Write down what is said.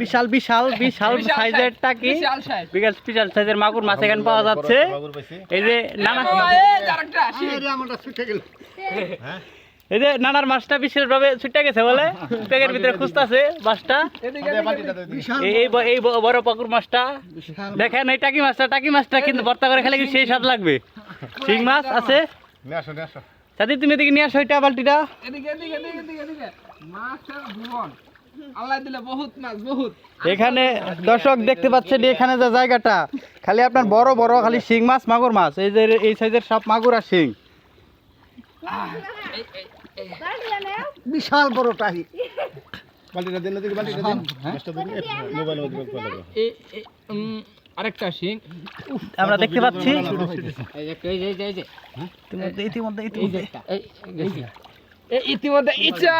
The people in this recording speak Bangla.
বিশাল বিশাল বিশাল সাইজের টাকি, বিশাল সাইজের মাগুর মাছ এখানে পাওয়া যাচ্ছে। এই যে নানা, এই যে নানার মাছটা বিশেষভাবে ছুটে গেছে বলে ব্যাগের ভিতরে খুঁজতেছে মাছটা। এই বড় পাকুর মাছটা দেখেন, এই টাকি মাছটা কিন্তু ভর্তা করে খেলে সেই স্বাদ লাগবে। শিং মাছ আছে, সাথে তুমি এদিকে নিয়ে আসো এটা বালতিটা। এখানে দর্শক দেখতে পাচ্ছেন, এখানে যে জায়গাটা খালি আপনার বড় বড় খালি শিং মাছ মাগুর মাছ, এই যে এই সাইজের সব মাগুর আর শিং, বিশাল বড় টাকি। আরেকটা শিং আমরা দেখতে পাচ্ছি ইতিমধ্যে ইচ্ছা